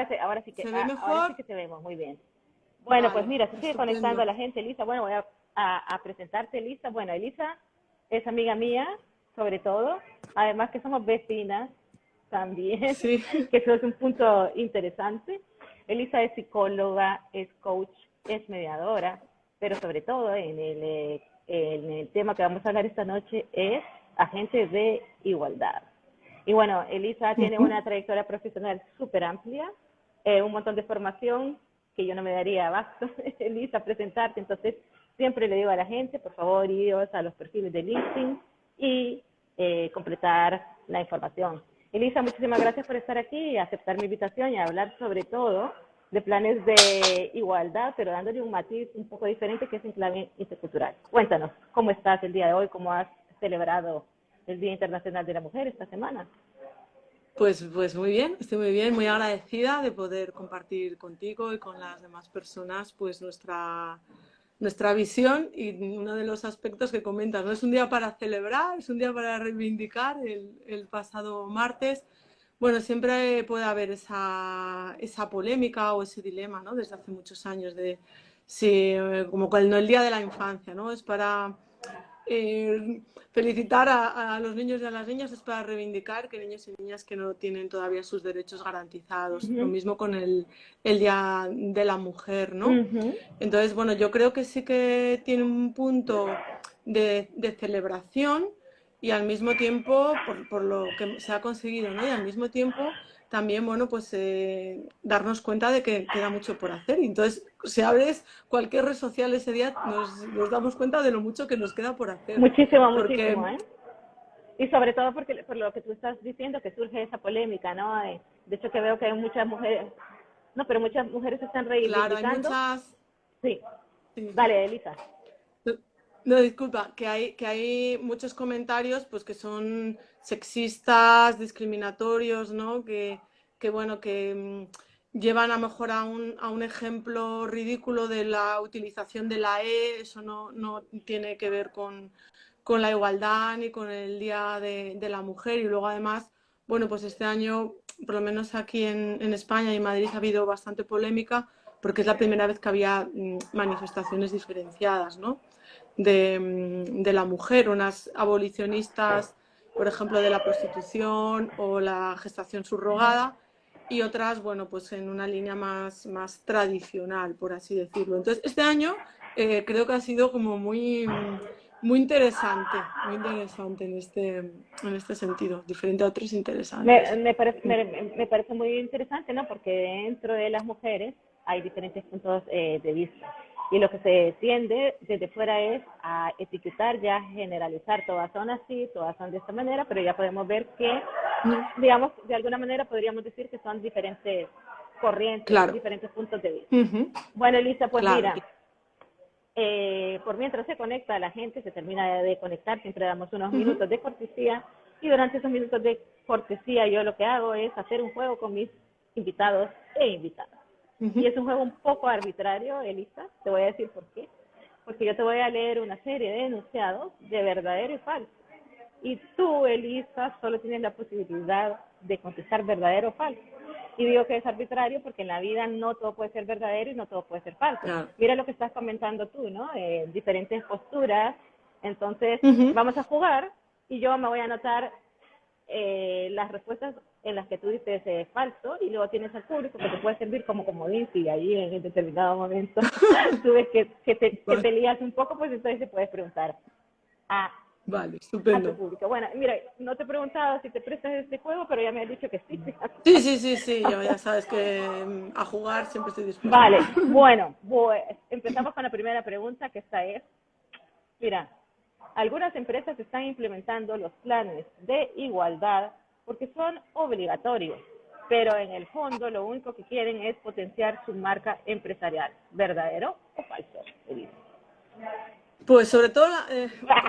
¿Se ve ahora sí mejor? que te vemos muy bien. Bueno, pues Vale, mira, se sigue conectando a estupendo. la gente, Elisa. Bueno, voy a presentarte, Elisa. Bueno, Elisa es amiga mía, sobre todo. Además que somos vecinas también, Sí. que eso es un punto interesante. Elisa es psicóloga, es coach, es mediadora, pero sobre todo en el tema que vamos a hablar esta noche es agentes de igualdad. Y bueno, Elisa tiene Ujú. una trayectoria profesional súper amplia, un montón de formación que yo no me daría abasto, Elisa, presentarte. Entonces, siempre le digo a la gente, por favor, iros a los perfiles de LinkedIn y completar la información. Elisa, muchísimas gracias por estar aquí y aceptar mi invitación y hablar sobre todo de planes de igualdad, pero dándole un matiz un poco diferente que es en clave intercultural. Cuéntanos, ¿cómo estás el día de hoy? ¿Cómo has celebrado el Día Internacional de la Mujer esta semana? Pues muy bien, estoy muy bien, muy agradecida de poder compartir contigo y con las demás personas pues nuestra visión y uno de los aspectos que comentas, ¿no? Es un día para celebrar, es un día para reivindicar el pasado martes. Bueno, siempre puede haber esa polémica o ese dilema, ¿no? Desde hace muchos años de si, como con el Día de la Infancia, ¿no? Es para felicitar a los niños y a las niñas, es para reivindicar que niños y niñas que no tienen todavía sus derechos Uh garantizados. Lo -huh. mismo con el Día de la Mujer, ¿no? Uh -huh. Entonces, bueno, yo creo que sí que tiene un punto de celebración y al mismo tiempo, por lo que se ha conseguido, ¿no? Y al mismo tiempo también, bueno, pues darnos cuenta de que queda mucho por hacer. Y entonces, si abres cualquier red social ese día, nos damos cuenta de lo mucho que nos queda por hacer. Muchísimo, muchísimo, Porque, ¿eh? Y sobre todo porque por lo que tú estás diciendo que surge esa polémica, ¿no? De hecho que veo que hay muchas mujeres, no, pero muchas mujeres se están claro, hay reivindicando. muchas... Sí, Sí. dale, Elisa. No, disculpa, que hay muchos comentarios pues que son sexistas, discriminatorios, ¿no? Que bueno, que llevan a lo mejor a un ejemplo ridículo de la utilización de la E, eso no tiene que ver con la igualdad ni con el Día de la Mujer. Y luego además, bueno, pues este año, por lo menos aquí en España y en Madrid, ha habido bastante polémica porque es la primera vez que había manifestaciones diferenciadas, ¿no? de la mujer, unas abolicionistas, por ejemplo, de la prostitución o la gestación subrogada, y otras, bueno, pues en una línea más tradicional, por así decirlo. Entonces, este año creo que ha sido como muy interesante en este sentido, diferente a otros interesantes. Me parece muy interesante, ¿no? Porque dentro de las mujeres hay diferentes puntos de vista. Y lo que se tiende desde fuera es a etiquetar, ya generalizar, todas son así, todas son de esta manera, pero ya podemos ver que, digamos, de alguna manera podríamos decir que son diferentes corrientes, Claro, diferentes puntos de vista. uh-huh, Bueno, Elisa, pues claro. mira, por mientras se conecta la gente, se termina de conectar, siempre damos unos Uh-huh. minutos de cortesía y durante esos minutos de cortesía yo lo que hago es hacer un juego con mis invitados e invitadas. Y Uh-huh. es un juego un poco arbitrario, Elisa, te voy a decir por qué. Porque yo te voy a leer una serie de enunciados de verdadero y falso. Y tú, Elisa, solo tienes la posibilidad de contestar verdadero o falso. Y digo que es arbitrario porque en la vida no todo puede ser verdadero y no todo puede ser falso. Claro. Mira lo que estás comentando tú, ¿no? Diferentes posturas. Entonces, Uh-huh. vamos a jugar y yo me voy a anotar las respuestas en las que tú dices falso y luego tienes al público que te puede servir como comodín si ahí en determinado momento tú ves que te lías un poco, pues entonces te puedes preguntar a Vale, a tu estupendo. público. Bueno, mira, no te he preguntado si te prestas este juego, pero ya me has dicho que sí. Sí, sí, sí, sí, yo ya sabes que a jugar siempre estoy dispuesta. Vale, bueno, pues empezamos con la primera pregunta, que esta es, mira, algunas empresas están implementando los planes de igualdad porque son obligatorios, pero en el fondo lo único que quieren es potenciar su marca empresarial. ¿Verdadero o falso? Elisa? Pues sobre todo,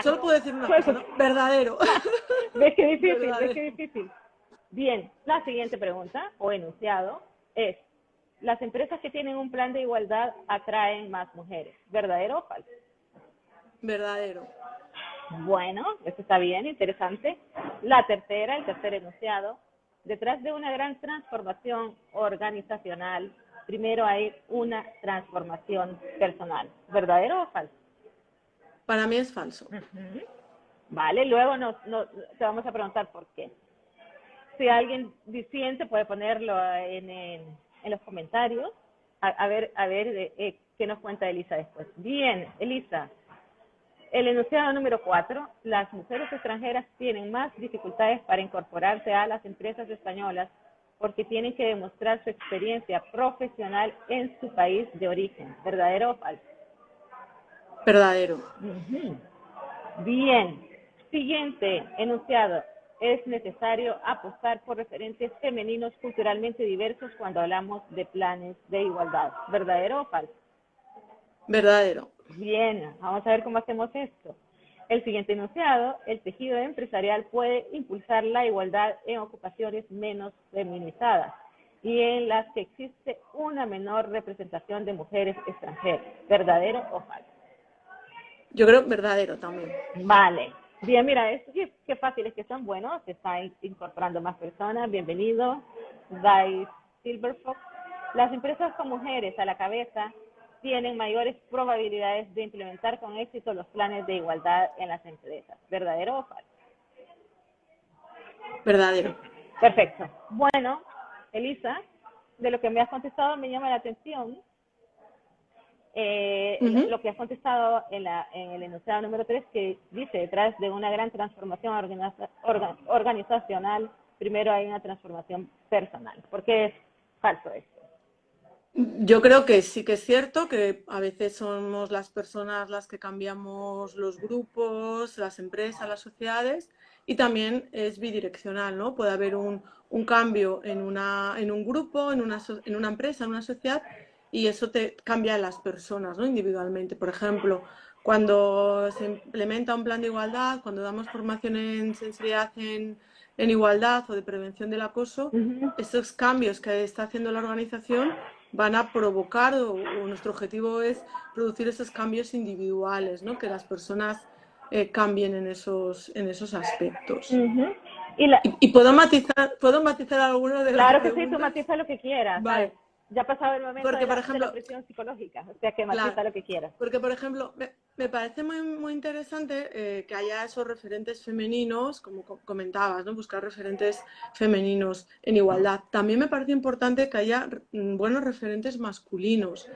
solo puedo decir una cosa, ¿no? Verdadero. ¿Ves qué difícil? ¿Ves qué Verdadero. difícil? Bien, la siguiente pregunta o enunciado es, ¿las empresas que tienen un plan de igualdad atraen más mujeres? ¿Verdadero o falso? Verdadero. Bueno, eso está bien, interesante. La tercera, el tercer enunciado. detrás de una gran transformación organizacional, primero hay una transformación personal. ¿Verdadero o falso? Para mí es falso. Vale, luego te vamos a preguntar por qué. Si alguien disiente puede ponerlo en los comentarios, a ver qué nos cuenta Elisa después. Bien, Elisa, el enunciado número 4, las mujeres extranjeras tienen más dificultades para incorporarse a las empresas españolas porque tienen que demostrar su experiencia profesional en su país de origen. ¿Verdadero o falso? Verdadero. Bien. Siguiente enunciado. Es necesario apostar por referentes femeninos culturalmente diversos cuando hablamos de planes de igualdad. ¿Verdadero o falso? Verdadero. Bien, vamos a ver cómo hacemos esto. El siguiente enunciado, el tejido empresarial puede impulsar la igualdad en ocupaciones menos feminizadas y en las que existe una menor representación de mujeres extranjeras. ¿Verdadero o falso? Yo creo verdadero también. Vale. Bien, mira, qué fáciles que son. Bueno, se están incorporando más personas. Bienvenido, Dice Silverfox. Las empresas con mujeres a la cabeza tienen mayores probabilidades de implementar con éxito los planes de igualdad en las empresas. ¿Verdadero o falso? Verdadero. Perfecto. Bueno, Elisa, de lo que me has contestado me llama la atención lo que has contestado en el enunciado número 3, que dice, detrás de una gran transformación organizacional, primero hay una transformación personal. ¿Por qué es falso esto? Yo creo que sí que es cierto que a veces somos las personas las que cambiamos los grupos, las empresas, las sociedades, y también es bidireccional, ¿no? Puede haber un cambio en un grupo, en una empresa, en una sociedad, y eso te cambia a las personas, ¿no? Individualmente. Por ejemplo, cuando se implementa un plan de igualdad, cuando damos formación en sensibilidad en igualdad o de prevención del acoso, esos cambios que está haciendo la organización van a provocar, o nuestro objetivo es producir esos cambios individuales, ¿no? Que las personas cambien en esos aspectos. ¿Y puedo matizar alguno de las Claro que sí, tú preguntas? matiza lo que quieras, Vale. ¿sabes? Ya ha pasado el momento Porque, por de la ejemplo, presión psicológica, o sea que matiza claro, lo que quieras. porque, por ejemplo, me parece muy interesante que haya esos referentes femeninos, como comentabas, ¿no? Buscar referentes femeninos en igualdad. También me parece importante que haya buenos referentes masculinos.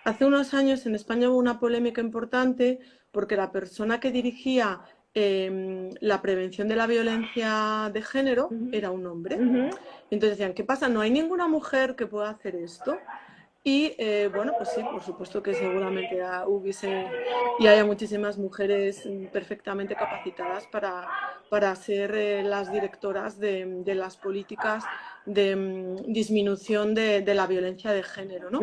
Hace unos años en España hubo una polémica importante porque la persona que dirigía la prevención de la violencia de género era un hombre. Entonces decían, ¿qué pasa? ¿No hay ninguna mujer que pueda hacer esto? Y bueno, pues sí, por supuesto que seguramente hubiese y haya muchísimas mujeres perfectamente capacitadas para ser las directoras de las políticas de disminución de la violencia de género, ¿no?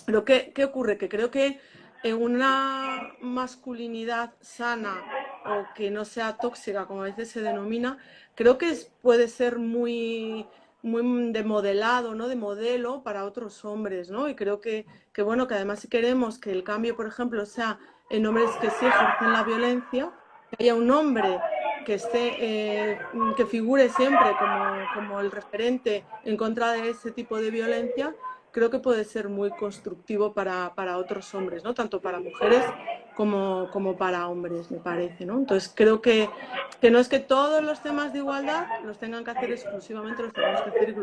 Pero ¿qué ocurre? Que creo que en una masculinidad sana o que no sea tóxica, como a veces se denomina, creo que puede ser muy de modelado, ¿no? De modelo para otros hombres, ¿no? Y creo bueno, que además si queremos que el cambio, por ejemplo, sea en hombres que sí ejercen la violencia, que haya un hombre que que figure siempre como el referente en contra de ese tipo de violencia, creo que puede ser muy constructivo para otros hombres, ¿no? Tanto para mujeres como para hombres, me parece, ¿no? Entonces creo que no es que todos los temas de igualdad los tengan que hacer exclusivamente, los tenemos que hacer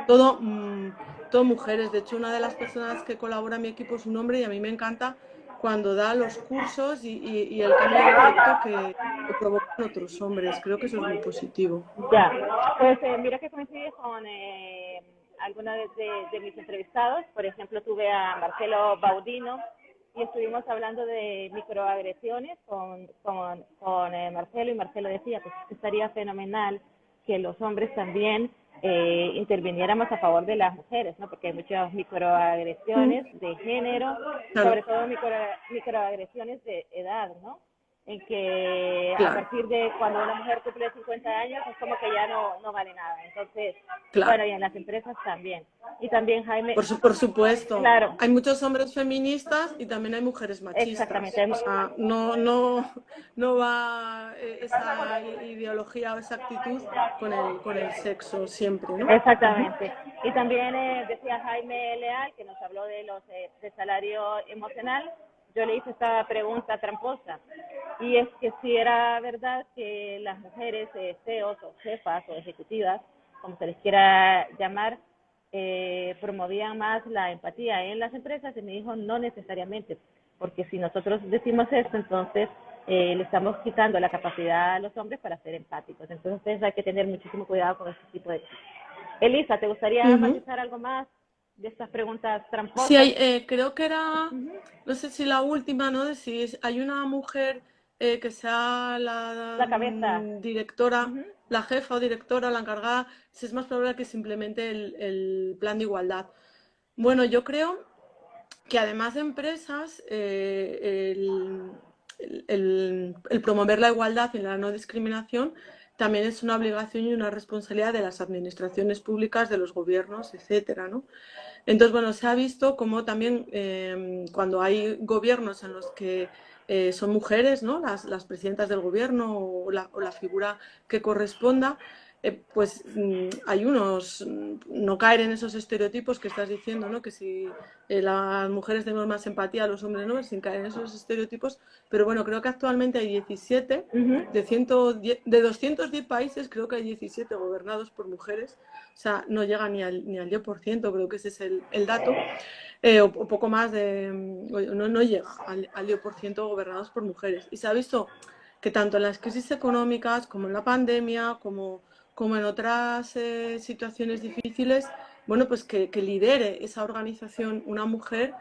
todo mujeres. De hecho, una de las personas que colabora en mi equipo es un hombre y a mí me encanta cuando da los cursos y el cambio de efecto que provocan otros hombres. Creo que eso es muy positivo. Ya, pues mira que coincide con alguna de mis entrevistados. Por ejemplo, tuve a Marcelo Baudino y estuvimos hablando de microagresiones con Marcelo, y Marcelo decía pues que estaría fenomenal que los hombres también interviniéramos a favor de las mujeres, ¿no? Porque hay muchas microagresiones de género, Claro. sobre todo microagresiones de edad, ¿no? En que a Claro. partir de cuando una mujer cumple 50 años es como que ya no vale nada. Entonces, Claro. bueno, y en las empresas también. Y también Jaime, Por supuesto, claro, hay muchos hombres feministas y también hay mujeres machistas. exactamente. O sea, no va esa ideología o esa actitud con el sexo siempre, ¿no? Ujú. Exactamente. Y también decía Jaime Leal, que nos habló de los de salario emocional. Yo le hice esta pregunta tramposa. Y es que si era verdad que las mujeres CEOs o jefas o ejecutivas, como se les quiera llamar, promovían más la empatía en las empresas, y me dijo no necesariamente, porque si nosotros decimos esto, entonces le estamos quitando la capacidad a los hombres para ser empáticos. Entonces hay que tener muchísimo cuidado con este tipo de cosas. Elisa, ¿te gustaría Ujú. matizar algo más de estas preguntas Sí, tramposas? creo que era, Uh-huh. no sé si la última, ¿no? De si hay una mujer que sea la La cabeza. directora, Uh-huh. la jefa o directora, la encargada, si es más probable que simplemente el plan de igualdad. Bueno, yo creo que además de empresas, el promover la igualdad y la no discriminación también es una obligación y una responsabilidad de las administraciones públicas, de los gobiernos, etcétera, ¿no? Entonces, bueno, se ha visto como también cuando hay gobiernos en los que son mujeres, ¿no? Las presidentas del gobierno o la figura que corresponda, pues hay unos, no caer en esos estereotipos que estás diciendo, ¿no? Que si las mujeres tenemos más empatía, los hombres no, sin caer en esos estereotipos, pero bueno, creo que actualmente hay 17, Uh-huh. de 210 países, creo que hay 17 gobernados por mujeres, o sea, no llega ni al 10%, creo que ese es el dato, o poco más de, no llega al 10% gobernados por mujeres. Y se ha visto que tanto en las crisis económicas como en la pandemia, como en otras situaciones difíciles, bueno, pues que lidere esa organización una mujer,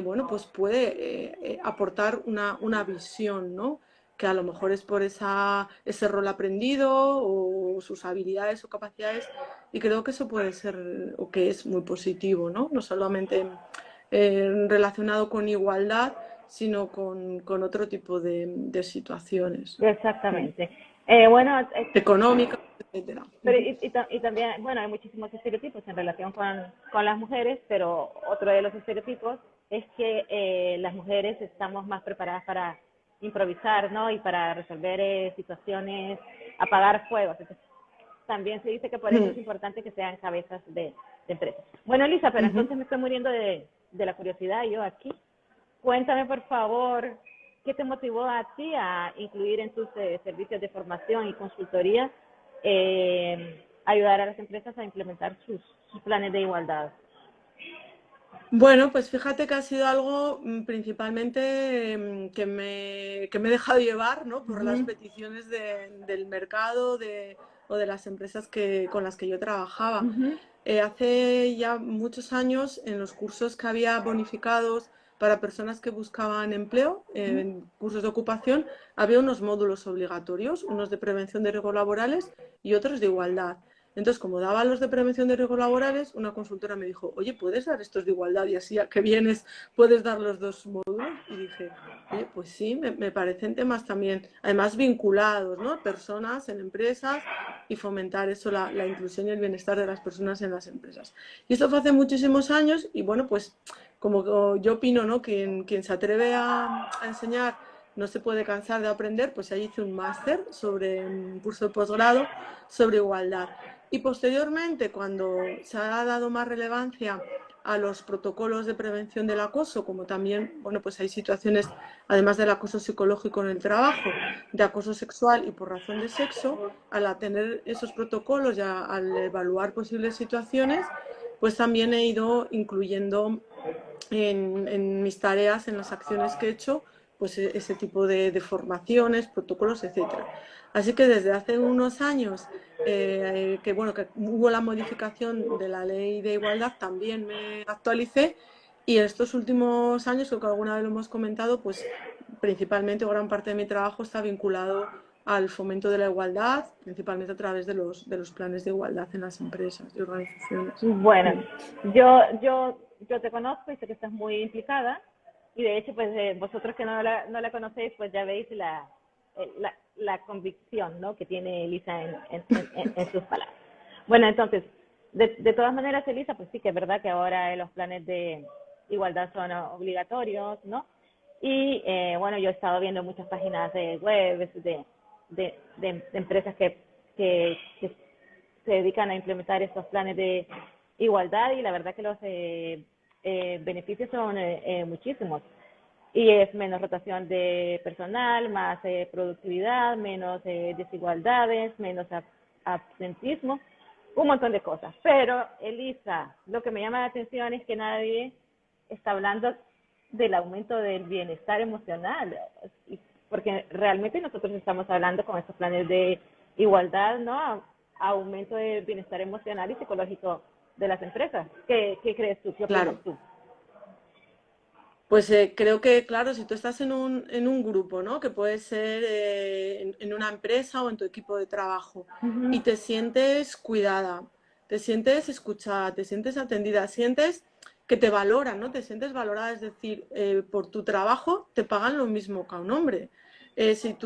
bueno, pues puede aportar una visión, ¿no? Que a lo mejor es por ese rol aprendido o sus habilidades o capacidades, y creo que eso puede ser o que es muy positivo, ¿no? No solamente relacionado con igualdad, sino con otro tipo de situaciones Exactamente. Bueno, económicas, etcétera. pero y también, bueno, hay muchísimos estereotipos en relación con las mujeres, pero otro de los estereotipos es que las mujeres estamos más preparadas para improvisar, ¿no? Y para resolver situaciones, apagar fuegos. Entonces, también se dice que por eso es importante que sean cabezas de empresas. Bueno, Elisa, pero entonces me estoy muriendo de la curiosidad yo aquí. Cuéntame, por favor, ¿qué te motivó a ti a incluir en tus servicios de formación y consultoría ayudar a las empresas a implementar sus planes de igualdad? Bueno, pues fíjate que ha sido algo principalmente que me he dejado llevar, ¿no? Por las Uh-huh. peticiones del mercado o de las empresas con las que yo trabajaba. Uh-huh. Hace ya muchos años, en los cursos que había bonificados para personas que buscaban empleo, en cursos de ocupación, había unos módulos obligatorios, unos de prevención de riesgos laborales y otros de igualdad. Entonces, como daba los de prevención de riesgos laborales, una consultora me dijo, oye, ¿puedes dar estos de igualdad? Y así a que vienes, puedes dar los dos módulos. Y dije, oye, pues sí, me parecen temas también, además vinculados, ¿no? Personas en empresas y fomentar eso, la inclusión y el bienestar de las personas en las empresas. Y esto fue hace muchísimos años y bueno, pues como yo opino, ¿no? Quien se atreve a enseñar no se puede cansar de aprender, pues ahí hice un máster sobre un curso de posgrado sobre igualdad. Y posteriormente, cuando se ha dado más relevancia a los protocolos de prevención del acoso, como también, bueno, pues hay situaciones, además del acoso psicológico en el trabajo, de acoso sexual y por razón de sexo, al tener esos protocolos y al evaluar posibles situaciones, pues también he ido incluyendo en mis tareas, en las acciones que he hecho, pues ese tipo de formaciones, protocolos, etcétera. Así que desde hace unos años que bueno, que hubo la modificación de la ley de igualdad, también me actualicé y en estos últimos años, creo que alguna vez lo hemos comentado, pues principalmente o gran parte de mi trabajo está vinculado al fomento de la igualdad, principalmente a través de los planes de igualdad en las empresas y organizaciones. Bueno, yo te conozco y sé que estás muy implicada y de hecho, pues vosotros que no la conocéis, pues ya veis la convicción, ¿no? Que tiene Elisa en sus palabras. Bueno, entonces, de todas maneras, Elisa, pues sí que es verdad que ahora los planes de igualdad son obligatorios, ¿no? Y bueno, yo he estado viendo muchas páginas de web de empresas que se dedican a implementar estos planes de igualdad y la verdad que los beneficios son muchísimos. Y es menos rotación de personal, más productividad, menos desigualdades, menos absentismo, un montón de cosas. Pero, Elisa, lo que me llama la atención es que nadie está hablando del aumento del bienestar emocional, porque realmente nosotros estamos hablando con estos planes de igualdad, ¿no? Aumento del bienestar emocional y psicológico de las empresas. ¿Qué crees tú? ¿Qué opinas Claro. tú? Pues creo que, claro, si tú estás en un grupo, ¿no? Que puede ser en una empresa o en tu equipo de trabajo y Uh-huh. te sientes cuidada, te sientes escuchada, te sientes atendida, sientes que te valoran, ¿no? Te sientes valorada, es decir, por tu trabajo te pagan lo mismo que a un hombre. Si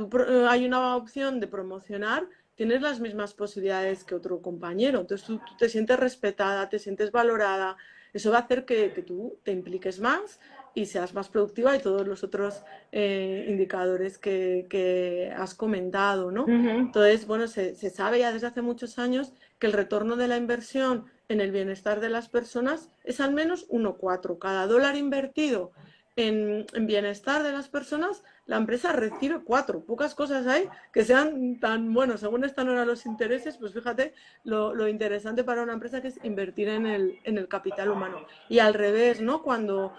hay una opción de promocionar, tienes las mismas posibilidades que otro compañero. Entonces tú te sientes respetada, te sientes valorada. Eso va a hacer que tú te impliques más y seas más productiva y todos los otros indicadores que has comentado, ¿no? Uh-huh. Entonces, bueno, se sabe ya desde hace muchos años que el retorno de la inversión en el bienestar de las personas es al menos 1,4. Cada dólar invertido en bienestar de las personas, la empresa recibe 4. Pocas cosas hay que sean tan, bueno, según están ahora los intereses, pues fíjate lo interesante para una empresa que es invertir en el capital humano. Y al revés, ¿no? Cuando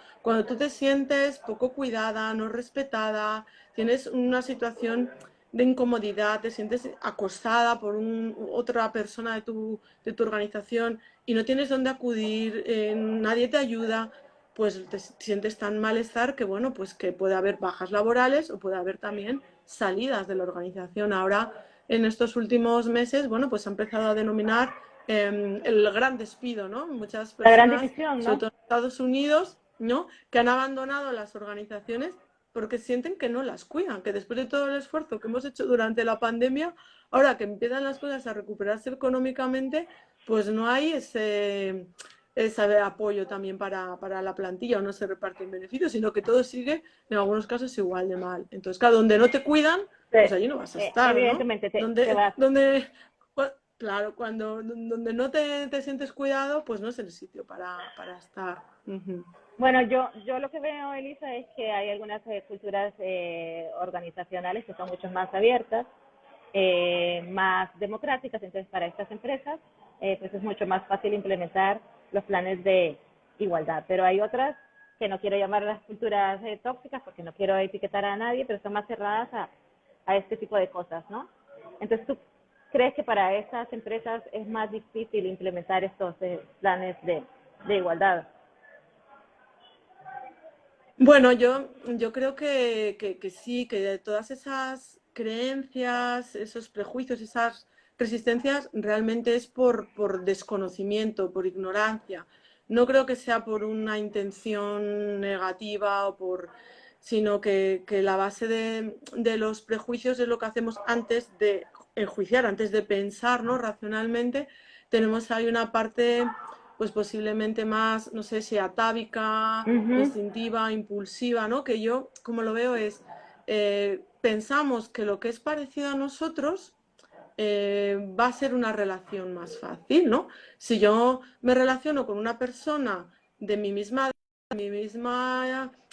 tú te sientes poco cuidada, no respetada, tienes una situación de incomodidad, te sientes acosada por otra persona de tu organización y no tienes dónde acudir, nadie te ayuda, pues te sientes tan malestar que, bueno, pues que puede haber bajas laborales o puede haber también salidas de la organización. Ahora, en estos últimos meses, bueno, pues se ha empezado a denominar el gran despido, ¿no? Muchas La gran personas, división, sobre ¿no? todo en Estados Unidos, ¿no? Que han abandonado las organizaciones porque sienten que no las cuidan, que después de todo el esfuerzo que hemos hecho durante la pandemia, ahora que empiezan las cosas a recuperarse económicamente, pues no hay ese apoyo también para la plantilla o no se reparten beneficios, sino que todo sigue en algunos casos igual de mal. Entonces, claro, donde no te cuidan, pues allí no vas a estar, ¿no? Evidentemente te Donde, vas. donde, claro, donde no te sientes cuidado, pues no es el sitio para estar. Uh-huh. Bueno, yo lo que veo, Elisa, es que hay algunas culturas organizacionales que son mucho más abiertas, más democráticas, entonces para estas empresas pues es mucho más fácil implementar los planes de igualdad, pero hay otras que no quiero llamar las culturas tóxicas porque no quiero etiquetar a nadie, pero son más cerradas a este tipo de cosas, ¿no? Entonces, ¿tú crees que para esas empresas es más difícil implementar estos planes de igualdad? Bueno, yo creo que sí, que de todas esas creencias, esos prejuicios, esas resistencias, realmente es por desconocimiento, por ignorancia. No creo que sea por una intención negativa sino que la base de los prejuicios es lo que hacemos antes de enjuiciar, antes de pensar, ¿no? Racionalmente. Tenemos ahí una parte pues posiblemente más, no sé si atávica, Uh-huh. instintiva, impulsiva, ¿no? Que yo, como lo veo, es, pensamos que lo que es parecido a nosotros va a ser una relación más fácil, ¿no? Si yo me relaciono con una persona de mi misma,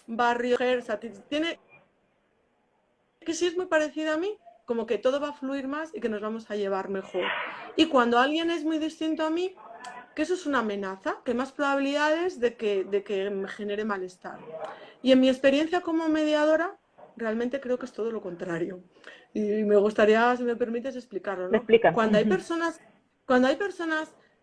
barrio, o sea, tiene que si es muy parecida a mí, como que todo va a fluir más y que nos vamos a llevar mejor. Y cuando alguien es muy distinto a mí, que eso es una amenaza, que hay más probabilidades de que me genere malestar. Y en mi experiencia como mediadora, realmente creo que es todo lo contrario. Y me gustaría, si me permites, explicarlo, Me ¿no? explica. Cuando hay personas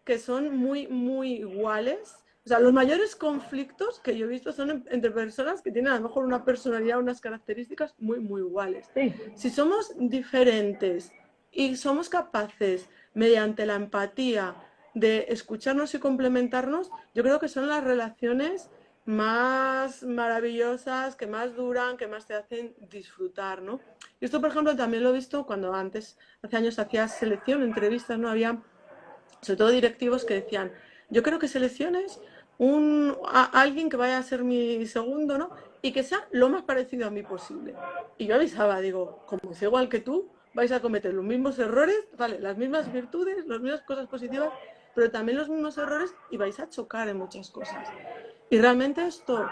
que son muy, muy iguales, o sea, los mayores conflictos que yo he visto son entre personas que tienen a lo mejor una personalidad, unas características muy, muy iguales. Sí. Si somos diferentes y somos capaces, mediante la empatía, de escucharnos y complementarnos, yo creo que son las relaciones más maravillosas, que más duran, que más te hacen disfrutar, ¿no? Y esto, por ejemplo, también lo he visto cuando antes, hace años, hacías selección, entrevistas, ¿no? Había sobre todo directivos, que decían, yo creo que selecciones a alguien que vaya a ser mi segundo, ¿no? Y que sea lo más parecido a mí posible. Y yo avisaba, digo, como es igual que tú, vais a cometer los mismos errores, vale, las mismas virtudes, las mismas cosas positivas, pero también los mismos errores y vais a chocar en muchas cosas. Y realmente esto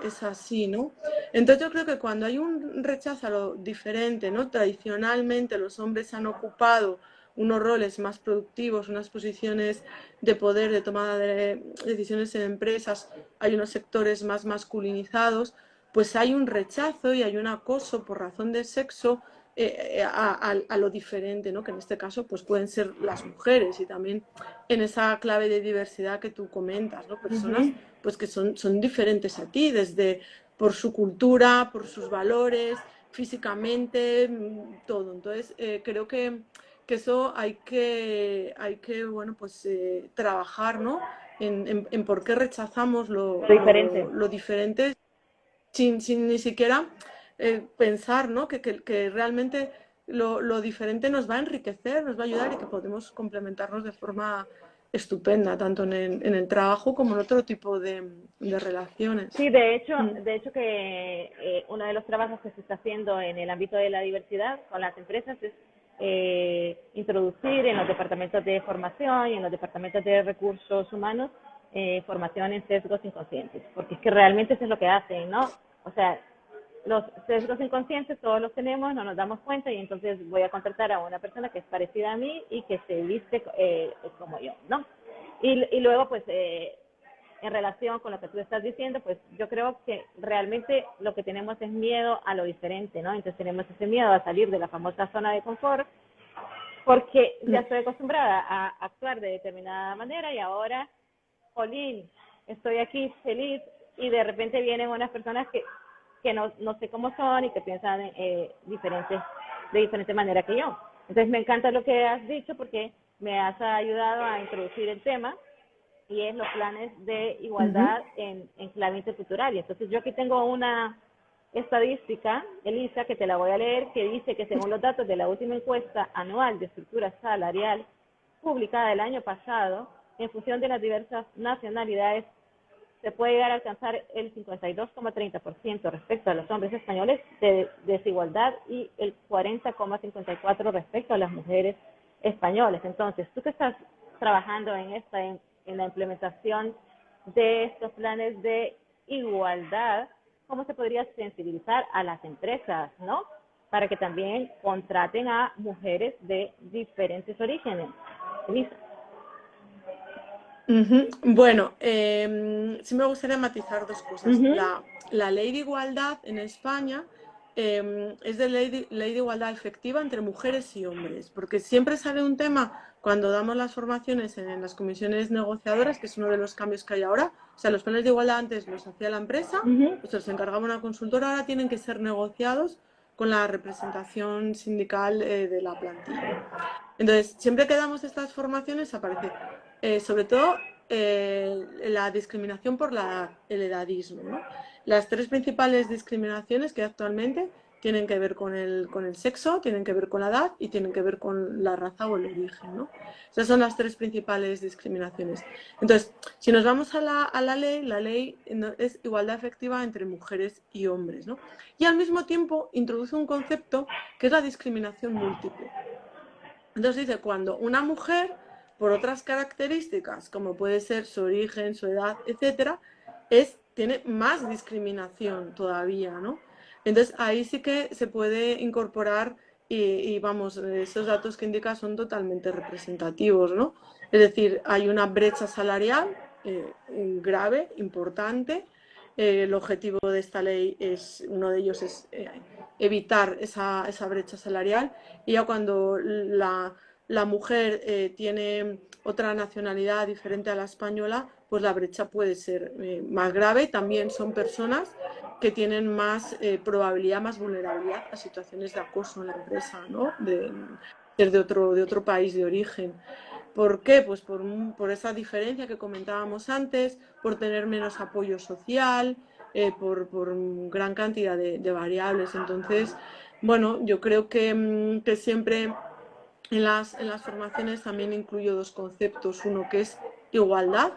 es así, ¿no? Entonces yo creo que cuando hay un rechazo a lo diferente, ¿no? Tradicionalmente los hombres han ocupado unos roles más productivos, unas posiciones de poder, de tomada de decisiones en empresas, hay unos sectores más masculinizados, pues hay un rechazo y hay un acoso por razón de sexo a lo diferente, ¿no? Que en este caso pues pueden ser las mujeres, y también en esa clave de diversidad que tú comentas, ¿no? Personas pues que son diferentes a ti, desde por su cultura, por sus valores, físicamente, todo. Entonces creo que eso hay que bueno, pues trabajar, ¿no? En por qué rechazamos Diferente. lo diferente sin ni siquiera pensar, ¿no? Que realmente lo diferente nos va a enriquecer, nos va a ayudar, y que podemos complementarnos de forma estupenda, tanto en el trabajo como en otro tipo de relaciones. Sí, de hecho que uno de los trabajos que se está haciendo en el ámbito de la diversidad con las empresas es introducir en los departamentos de formación y en los departamentos de recursos humanos formación en sesgos inconscientes, porque es que realmente eso es lo que hacen, ¿no? O sea, los sesgos inconscientes todos los tenemos, no nos damos cuenta, y entonces voy a contratar a una persona que es parecida a mí y que se viste como yo, ¿no? Y luego, pues, en relación con lo que tú estás diciendo, pues yo creo que realmente lo que tenemos es miedo a lo diferente, ¿no? Entonces tenemos ese miedo a salir de la famosa zona de confort, porque ya estoy acostumbrada a actuar de determinada manera y ahora, jolín, estoy aquí feliz y de repente vienen unas personas que no sé cómo son y que piensan diferentes, de diferente manera que yo. Entonces me encanta lo que has dicho porque me has ayudado a introducir el tema, y es los planes de igualdad en clave intercultural. Y entonces yo aquí tengo una estadística, Elisa, que te la voy a leer, que dice que según los datos de la última encuesta anual de estructura salarial publicada el año pasado, en función de las diversas nacionalidades, se puede llegar a alcanzar el 52,30% respecto a los hombres españoles de desigualdad y el 40,54% respecto a las mujeres españolas. Entonces, tú que estás trabajando en la implementación de estos planes de igualdad, ¿cómo se podría sensibilizar a las empresas, ¿no? Para que también contraten a mujeres de diferentes orígenes. Elisa. Bueno, sí me gustaría matizar dos cosas. Uh-huh. La ley de igualdad en España es de ley de igualdad efectiva entre mujeres y hombres, porque siempre sale un tema cuando damos las formaciones en las comisiones negociadoras, que es uno de los cambios que hay ahora. O sea, los planes de igualdad antes los hacía la empresa, Uh-huh. pues los encargaba una consultora, ahora tienen que ser negociados con la representación sindical de la plantilla. Entonces, siempre que damos estas formaciones aparece sobre todo la discriminación por el edadismo, ¿no? Las tres principales discriminaciones que actualmente tienen que ver con el sexo, tienen que ver con la edad y tienen que ver con la raza o el origen, ¿no? Esas son las tres principales discriminaciones. Entonces, si nos vamos a la ley es igualdad efectiva entre mujeres y hombres, ¿no? Y al mismo tiempo introduce un concepto que es la discriminación múltiple. Entonces dice, cuando una mujer, por otras características, como puede ser su origen, su edad, etcétera, tiene más discriminación todavía, ¿no? Entonces ahí sí que se puede incorporar y vamos, esos datos que indica son totalmente representativos, ¿no? Es decir, hay una brecha salarial grave, importante. El objetivo de esta ley uno de ellos es evitar esa brecha salarial, y ya cuando la mujer tiene otra nacionalidad diferente a la española, pues la brecha puede ser más grave. También son personas que tienen más probabilidad, más vulnerabilidad a situaciones de acoso en la empresa, ¿no? De ser de otro país de origen. ¿Por qué? Pues por esa diferencia que comentábamos antes, por tener menos apoyo social, por gran cantidad de variables. Entonces, bueno, yo creo que siempre en las formaciones también incluyo dos conceptos. Uno que es igualdad,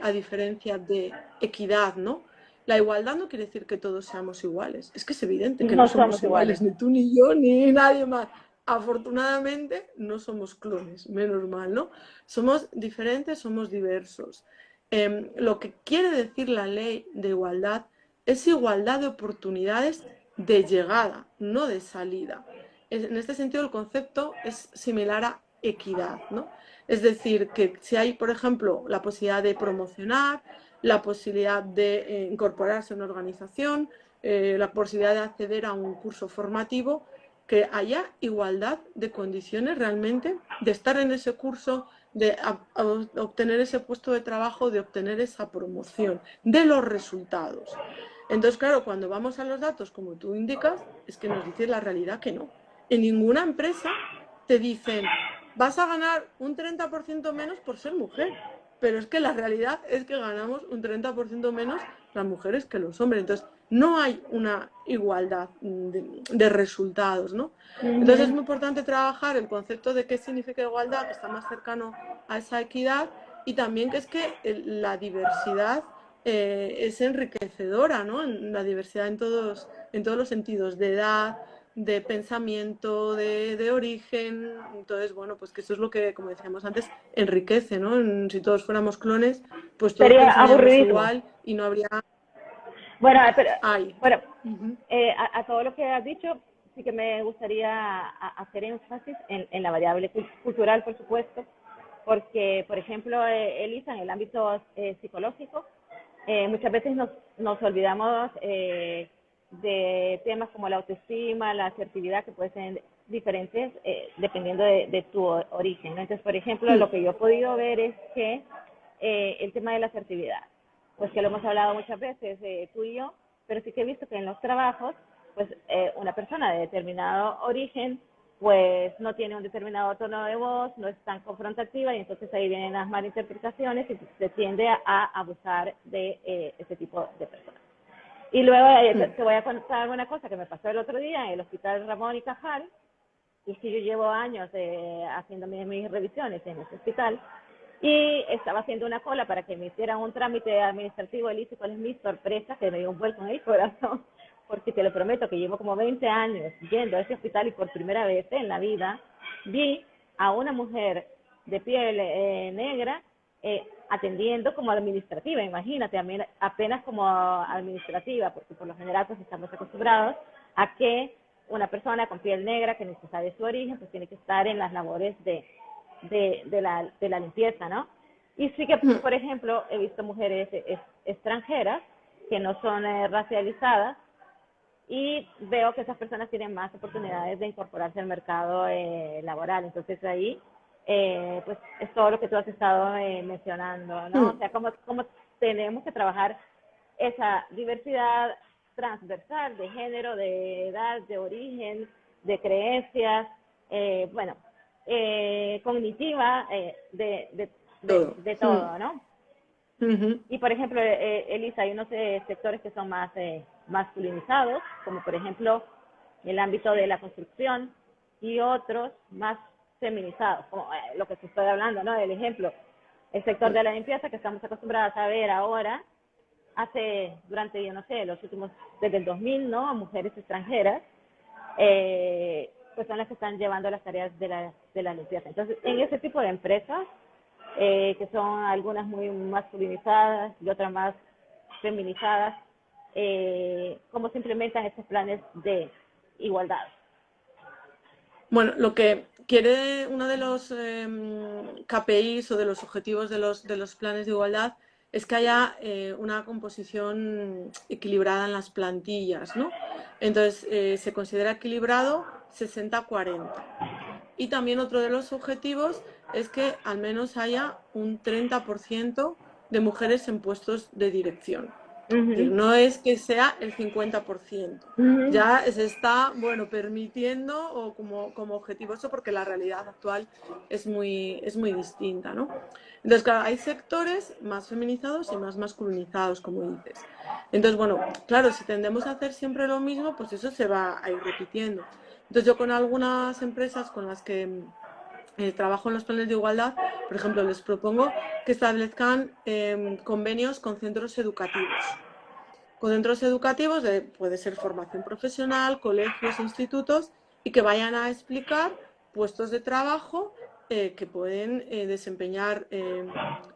a diferencia de equidad, ¿no? La igualdad no quiere decir que todos seamos iguales. Es que es evidente que no No somos somos iguales. iguales, ni tú, ni yo, ni nadie más. Afortunadamente no somos clones, menos mal, ¿no? Somos diferentes, somos diversos. Lo que quiere decir la ley de igualdad es igualdad de oportunidades de llegada, no de salida. En este sentido, el concepto es similar a equidad, ¿no? Es decir, que si hay, por ejemplo, la posibilidad de promocionar, la posibilidad de incorporarse a una organización, la posibilidad de acceder a un curso formativo, que haya igualdad de condiciones realmente, de estar en ese curso, de obtener ese puesto de trabajo, de obtener esa promoción, de los resultados. Entonces, claro, cuando vamos a los datos, como tú indicas, es que nos dice la realidad que no. En ninguna empresa te dicen, vas a ganar un 30% menos por ser mujer. Pero es que la realidad es que ganamos un 30% menos las mujeres que los hombres. Entonces, no hay una igualdad de resultados, ¿no? Entonces, es muy importante trabajar el concepto de qué significa igualdad, que está más cercano a esa equidad, y también que es que la diversidad es enriquecedora, ¿no? La diversidad en todos los sentidos, de edad, de pensamiento, de origen. Entonces, bueno, pues que eso es lo que, como decíamos antes, enriquece, ¿no? Si todos fuéramos clones, pues todos Sería pensaríamos aburridísimo. igual y no habría... Bueno, pero, Ay. bueno Uh-huh. a todo lo que has dicho, sí que me gustaría hacer énfasis en la variable cultural, por supuesto, porque, por ejemplo, Elisa, en el ámbito psicológico, muchas veces nos olvidamos de temas como la autoestima, la asertividad, que pueden ser diferentes dependiendo de tu origen, ¿no? Entonces, por ejemplo, lo que yo he podido ver es que el tema de la asertividad, pues que lo hemos hablado muchas veces tú y yo, pero sí que he visto que en los trabajos, pues una persona de determinado origen, pues no tiene un determinado tono de voz, no es tan confrontativa y entonces ahí vienen las malinterpretaciones y se tiende a abusar de ese tipo de personas. Y luego te voy a contar una cosa que me pasó el otro día en el Hospital Ramón y Cajal, y que yo llevo años haciendo mis revisiones en ese hospital, y estaba haciendo una cola para que me hicieran un trámite administrativo. Elise, ¿cuál es mi sorpresa? Que me dio un vuelco en el corazón, porque te lo prometo que llevo como 20 años yendo a ese hospital y por primera vez en la vida vi a una mujer de piel negra atendiendo como administrativa. Imagínate, apenas como administrativa, porque por lo general pues estamos acostumbrados a que una persona con piel negra que no se sabe su origen pues tiene que estar en las labores de la limpieza, ¿no? Y sí que, por ejemplo, he visto mujeres extranjeras que no son racializadas y veo que esas personas tienen más oportunidades de incorporarse al mercado laboral. Entonces ahí, pues es todo lo que tú has estado mencionando, ¿no? O sea, cómo tenemos que trabajar esa diversidad transversal de género, de edad, de origen, de creencias, bueno, cognitiva, Todo. de todo, ¿no? Uh-huh. Y por ejemplo, Elisa, hay unos sectores que son más masculinizados, como por ejemplo el ámbito de la construcción, y otros más feminizados, como lo que te estoy hablando, ¿no? El ejemplo, el sector de la limpieza que estamos acostumbrados a ver ahora, durante, yo no sé, los últimos, desde el 2000, ¿no? Mujeres extranjeras, pues son las que están llevando las tareas de la limpieza. Entonces, en ese tipo de empresas, que son algunas muy masculinizadas y otras más feminizadas, cómo se implementan estos planes de igualdad. Bueno, lo que quiere uno de los KPIs o de los objetivos de los planes de igualdad es que haya una composición equilibrada en las plantillas, ¿no? Entonces, se considera equilibrado 60-40. Y también otro de los objetivos es que al menos haya un 30% de mujeres en puestos de dirección. Es decir, no es que sea el 50%. Ya se está, bueno, permitiendo o como objetivo eso porque la realidad actual es muy distinta, ¿no? Entonces, claro, hay sectores más feminizados y más masculinizados, como dices. Entonces, bueno, claro, si tendemos a hacer siempre lo mismo, pues eso se va a ir repitiendo. Entonces, yo con algunas empresas con las que trabajo en los planes de igualdad, por ejemplo, les propongo que establezcan convenios con centros educativos. Con centros educativos puede ser formación profesional, colegios, institutos, y que vayan a explicar puestos de trabajo que pueden desempeñar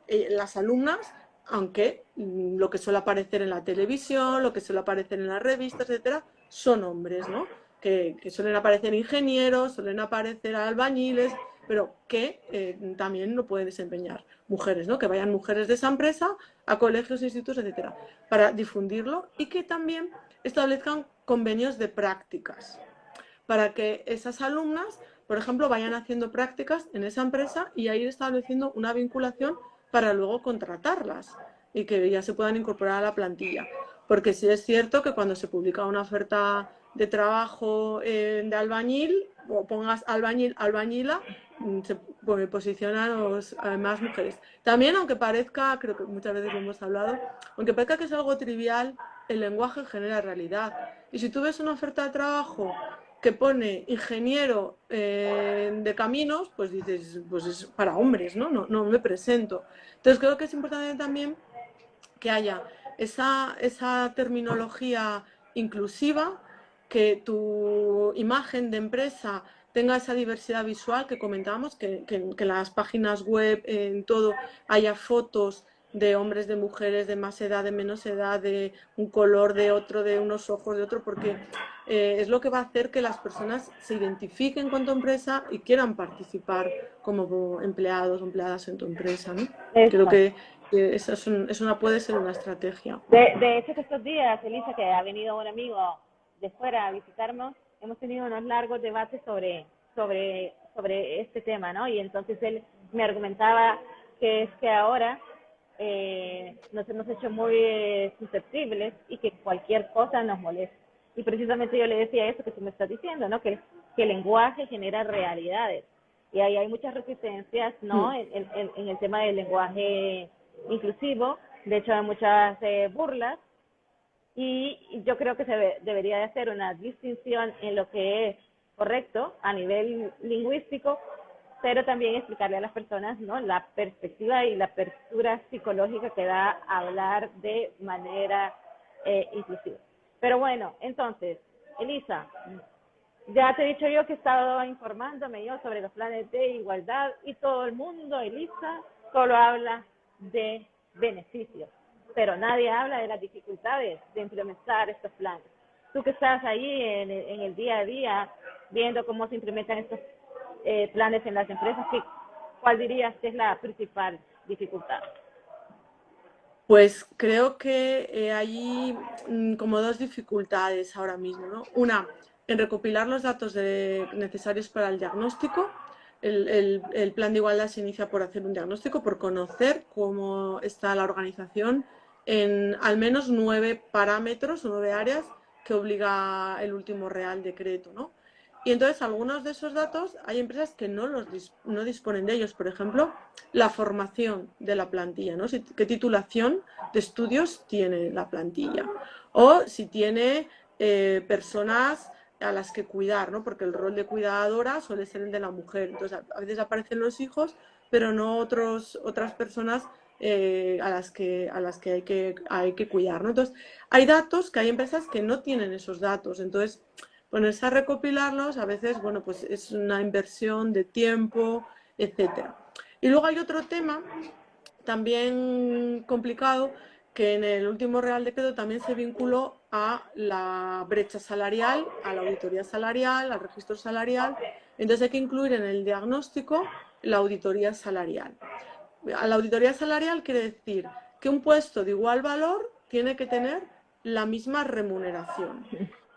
las alumnas, aunque lo que suele aparecer en la televisión, lo que suele aparecer en las revistas, etcétera, son hombres, ¿no? Que suelen aparecer ingenieros, suelen aparecer albañiles, pero que también lo pueden desempeñar mujeres, ¿no? Que vayan mujeres de esa empresa a colegios, institutos, etcétera, para difundirlo, y que también establezcan convenios de prácticas para que esas alumnas, por ejemplo, vayan haciendo prácticas en esa empresa y a ir estableciendo una vinculación para luego contratarlas y que ya se puedan incorporar a la plantilla. Porque sí es cierto que cuando se publica una oferta de trabajo de albañil, o pongas albañil, albañila, se posicionan más mujeres. También, aunque parezca, creo que muchas veces lo hemos hablado, aunque parezca que es algo trivial, el lenguaje genera realidad. Y si tú ves una oferta de trabajo que pone ingeniero de caminos, pues dices, pues es para hombres, ¿no? No me presento. Entonces creo que es importante también que haya esa terminología inclusiva, que tu imagen de empresa tenga esa diversidad visual que comentábamos, que en las páginas web, en todo, haya fotos de hombres, de mujeres, de más edad, de menos edad, de un color, de otro, de unos ojos, de otro, porque es lo que va a hacer que las personas se identifiquen con tu empresa y quieran participar como empleados o empleadas en tu empresa, ¿no? Creo Exacto. que esa puede ser una estrategia. De hecho, que estos días, Elisa, que ha venido un amigo de fuera a visitarnos, hemos tenido unos largos debates sobre este tema, ¿no? Y entonces él me argumentaba que es que ahora nos hemos hecho muy susceptibles y que cualquier cosa nos molesta. Y precisamente yo le decía eso que tú me estás diciendo, ¿no? Que el lenguaje genera realidades. Y ahí hay muchas resistencias, ¿no? En el tema del lenguaje inclusivo. De hecho, hay muchas burlas. Y yo creo que debería de hacer una distinción en lo que es correcto a nivel lingüístico, pero también explicarle a las personas, ¿no?, la perspectiva y la apertura psicológica que da a hablar de manera inclusiva. Pero bueno, entonces, Elisa, ya te he dicho yo que he estado informándome yo sobre los planes de igualdad y todo el mundo, Elisa, solo habla de beneficios, pero nadie habla de las dificultades de implementar estos planes. Tú que estás ahí en el día a día, viendo cómo se implementan estos planes en las empresas, ¿cuál dirías que es la principal dificultad? Pues creo que hay como dos dificultades ahora mismo, ¿no? Una, en recopilar los datos necesarios para el diagnóstico. El plan de igualdad se inicia por hacer un diagnóstico, por conocer cómo está la organización en al menos 9 parámetros o 9 áreas que obliga el último Real Decreto, ¿no? Y entonces algunos de esos datos hay empresas que no disponen de ellos. Por ejemplo, la formación de la plantilla, ¿no? ¿Qué titulación de estudios tiene la plantilla? O si tiene personas a las que cuidar, ¿no? Porque el rol de cuidadora suele ser el de la mujer. Entonces, a veces aparecen los hijos, pero no otras personas a las que hay que cuidar, ¿no? Entonces, hay datos que hay empresas que no tienen esos datos. Entonces, ponerse a recopilarlos a veces, bueno, pues es una inversión de tiempo, etcétera. Y luego hay otro tema también complicado, que en el último Real Decreto también se vinculó a la brecha salarial, a la auditoría salarial, al registro salarial. Entonces hay que incluir en el diagnóstico la auditoría salarial. La auditoría salarial quiere decir que un puesto de igual valor tiene que tener la misma remuneración.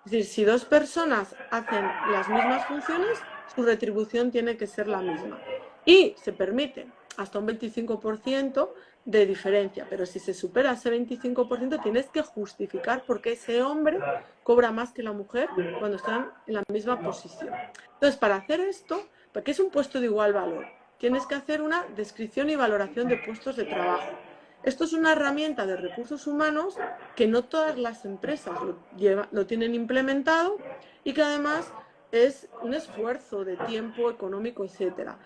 Es decir, si dos personas hacen las mismas funciones, su retribución tiene que ser la misma. Y se permite hasta un 25% de diferencia, pero si se supera ese 25% tienes que justificar por qué ese hombre cobra más que la mujer cuando están en la misma posición. Entonces, para hacer esto, porque es un puesto de igual valor, tienes que hacer una descripción y valoración de puestos de trabajo. Esto es una herramienta de recursos humanos que no todas las empresas lo tienen implementado y que además es un esfuerzo de tiempo económico, etcétera.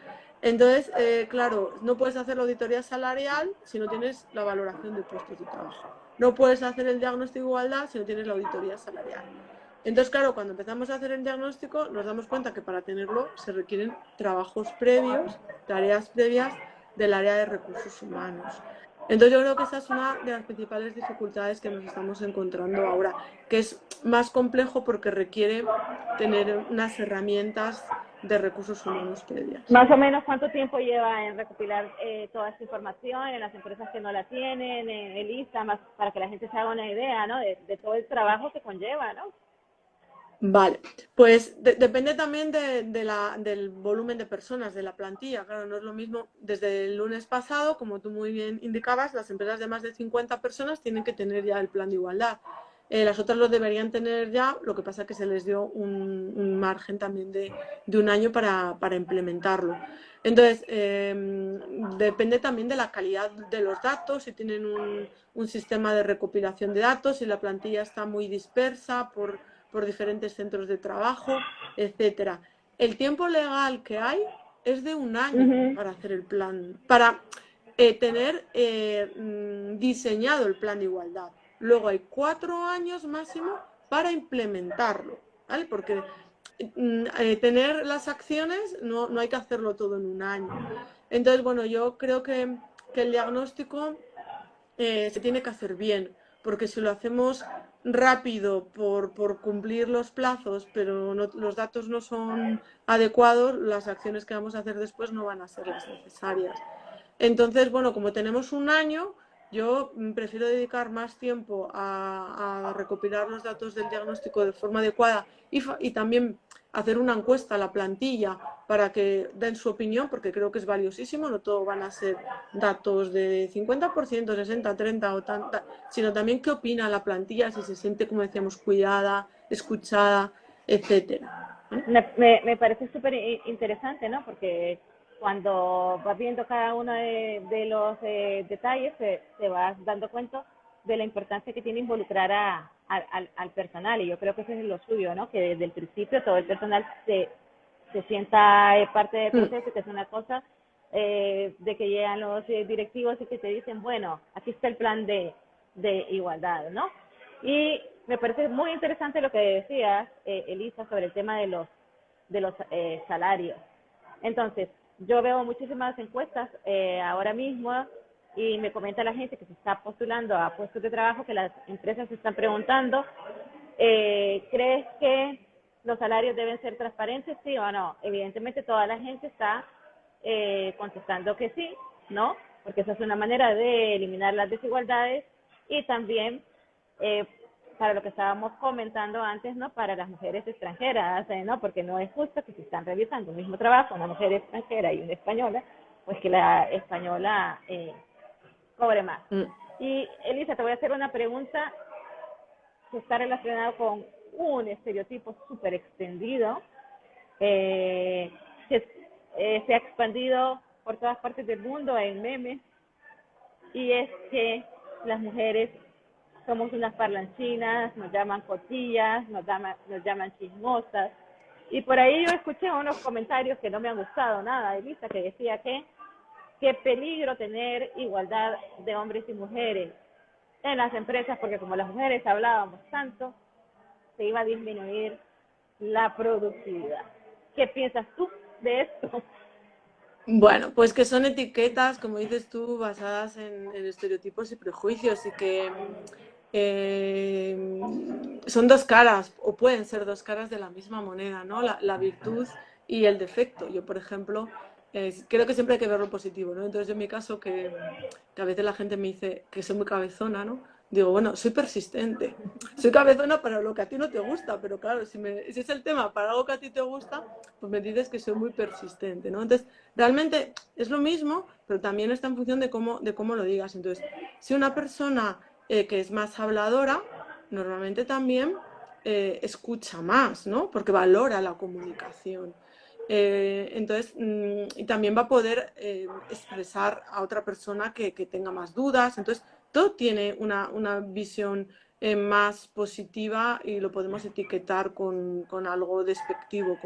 Entonces, claro, no puedes hacer la auditoría salarial si no tienes la valoración de puestos de trabajo. No puedes hacer el diagnóstico de igualdad si no tienes la auditoría salarial. Entonces, claro, cuando empezamos a hacer el diagnóstico nos damos cuenta que para tenerlo se requieren trabajos previos, tareas previas del área de recursos humanos. Entonces yo creo que esa es una de las principales dificultades que nos estamos encontrando ahora, que es más complejo porque requiere tener unas herramientas de recursos humanos previas. Más o menos, ¿cuánto tiempo lleva en recopilar toda esta información en las empresas que no la tienen, en el ISA, más para que la gente se haga una idea, ¿no? De todo el trabajo que conlleva, ¿no? Vale, pues depende también del volumen de personas, de la plantilla. Claro, no es lo mismo. Desde el lunes pasado, como tú muy bien indicabas, las empresas de más de 50 personas tienen que tener ya el plan de igualdad. Las otras lo deberían tener ya, lo que pasa es que se les dio un margen también de un año para implementarlo. Entonces, depende también de la calidad de los datos, si tienen un sistema de recopilación de datos, si la plantilla está muy dispersa por diferentes centros de trabajo, etcétera. El tiempo legal que hay es de un año para hacer el plan, para tener diseñado el plan de igualdad. Luego hay 4 años máximo para implementarlo, ¿vale? Porque tener las acciones no hay que hacerlo todo en un año. Entonces, bueno, yo creo que el diagnóstico se tiene que hacer bien, porque si lo hacemos rápido por cumplir los plazos, pero los datos no son adecuados, las acciones que vamos a hacer después no van a ser las necesarias. Entonces, bueno, como tenemos un año, yo prefiero dedicar más tiempo a recopilar los datos del diagnóstico de forma adecuada y también hacer una encuesta a la plantilla para que den su opinión, porque creo que es valiosísimo, no todo van a ser datos de 50%, 60, 30 o tanta, sino también qué opina la plantilla, si se siente, como decíamos, cuidada, escuchada, etcétera. Me parece súper interesante, ¿no? Porque cuando vas viendo cada uno de los detalles, te vas dando cuenta de la importancia que tiene involucrar al personal. Y yo creo que eso es lo suyo, ¿no? Que desde el principio todo el personal se sienta parte del proceso, que es una cosa de que llegan los directivos y que te dicen, bueno, aquí está el plan de igualdad, ¿no? Y me parece muy interesante lo que decías, Elisa, sobre el tema de los salarios. Entonces, yo veo muchísimas encuestas ahora mismo y me comenta la gente que se está postulando a puestos de trabajo que las empresas se están preguntando, ¿crees que los salarios deben ser transparentes, sí o no? Evidentemente toda la gente está contestando que sí, ¿no? Porque esa es una manera de eliminar las desigualdades y también para lo que estábamos comentando antes, ¿no? Para las mujeres extranjeras, ¿no? Porque no es justo que si están realizando el mismo trabajo una mujer extranjera y una española, pues que la española cobre más. Y Elisa, te voy a hacer una pregunta que está relacionada con un estereotipo súper extendido que se ha expandido por todas partes del mundo en memes, y es que las mujeres somos unas parlanchinas, nos llaman cotillas, nos llaman chismosas. Y por ahí yo escuché unos comentarios que no me han gustado nada, Elisa, que decía que qué peligro tener igualdad de hombres y mujeres en las empresas, porque como las mujeres hablábamos tanto, se iba a disminuir la productividad. ¿Qué piensas tú de esto? Bueno, pues que son etiquetas, como dices tú, basadas en estereotipos y prejuicios y que son dos caras o pueden ser dos caras de la misma moneda, ¿no? La virtud y el defecto. Yo, por ejemplo, creo que siempre hay que ver lo positivo, ¿no? Entonces, en mi caso, que a veces la gente me dice que soy muy cabezona, ¿no? Digo, bueno, soy persistente. Soy cabezona para lo que a ti no te gusta, pero claro, si es el tema para algo que a ti te gusta, pues me dices que soy muy persistente, ¿no? Entonces, realmente es lo mismo, pero también está en función de cómo lo digas. Entonces, si una persona que es más habladora, normalmente también escucha más, ¿no? Porque valora la comunicación. Entonces, y también va a poder expresar a otra persona que tenga más dudas. Entonces, todo tiene una visión más positiva y lo podemos etiquetar con algo despectivo,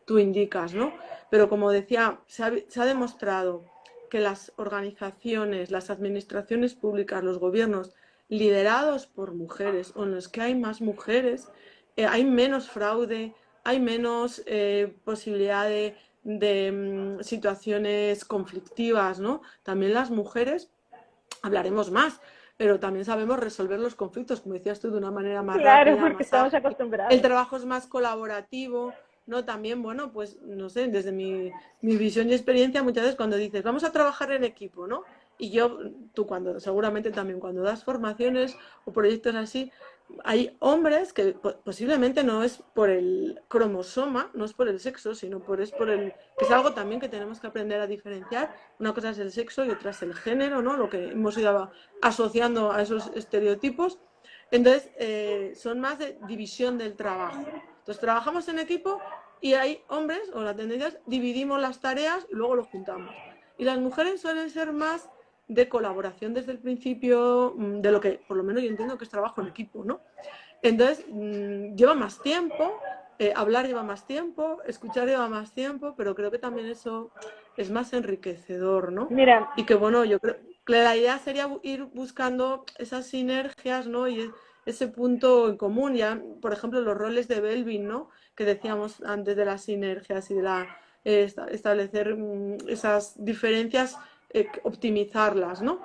tú indicas, ¿no? Pero como decía, se ha demostrado que las organizaciones, las administraciones públicas, los gobiernos liderados por mujeres o en los que hay más mujeres, hay menos fraude, hay menos posibilidad de situaciones conflictivas, ¿no? También las mujeres hablaremos más, pero también sabemos resolver los conflictos, como decías tú, de una manera más Claro, rápida, porque más estamos ágil. El acostumbrados. trabajo es más colaborativo, ¿no? También, bueno, pues, no sé, desde mi visión y experiencia, muchas veces cuando dices, vamos a trabajar en equipo, ¿no? Y yo, tú cuando, seguramente también cuando das formaciones o proyectos así, hay hombres que posiblemente no es por el cromosoma, no es por el sexo, sino es por el, que es algo también que tenemos que aprender a diferenciar. Una cosa es el sexo y otra es el género, ¿no? Lo que hemos ido asociando a esos estereotipos. Entonces, son más de división del trabajo. Entonces, trabajamos en equipo y hay hombres, o la tendencia es, dividimos las tareas y luego lo juntamos. Y las mujeres suelen ser más de colaboración desde el principio, de lo que por lo menos yo entiendo que es trabajo en equipo, ¿no? Entonces, lleva más tiempo, hablar lleva más tiempo, escuchar lleva más tiempo, pero creo que también eso es más enriquecedor, ¿no? Mira, Y que bueno, yo creo que la idea sería ir buscando esas sinergias, ¿no? Y ese punto en común, ya, por ejemplo, los roles de Belvin, ¿no? Que decíamos antes de las sinergias y de establecer esas diferencias, optimizarlas, ¿no?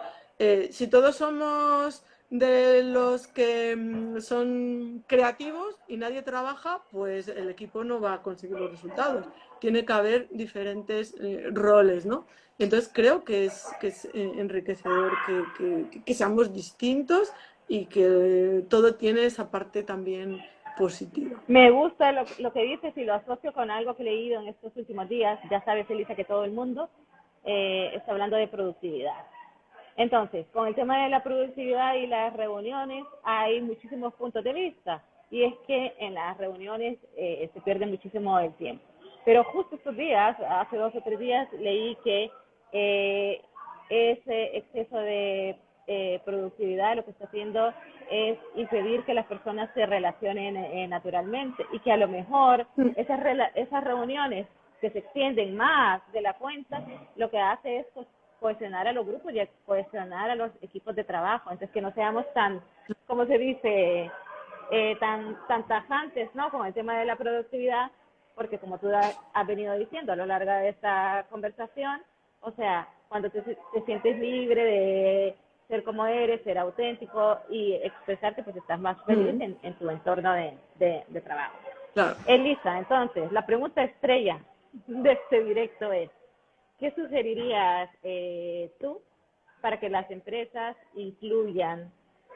Si todos somos de los que son creativos y nadie trabaja, pues el equipo no va a conseguir los resultados. Tiene que haber diferentes roles, ¿no? Entonces creo que es enriquecedor que seamos distintos y que todo tiene esa parte también positiva. me gusta lo que dices y lo asocio con algo que he leído en estos últimos días. Ya sabes, Elisa, que todo el mundo está hablando de productividad. Entonces, con el tema de la productividad y las reuniones hay muchísimos puntos de vista y es que en las reuniones se pierde muchísimo el tiempo. Pero justo estos días, hace 2 o 3 días, leí que ese exceso de productividad lo que está haciendo es impedir que las personas se relacionen naturalmente y que a lo mejor esas reuniones que se extienden más de la cuenta, lo que hace es cohesionar a los grupos y cohesionar a los equipos de trabajo. Entonces, que no seamos tan, ¿cómo se dice?, tan tajantes, ¿no?, con el tema de la productividad, porque como tú has venido diciendo a lo largo de esta conversación, o sea, cuando te sientes libre de ser como eres, ser auténtico y expresarte, pues estás más feliz en tu entorno de trabajo. Claro. Elisa, entonces, la pregunta estrella de este directo es, ¿qué sugerirías tú para que las empresas incluyan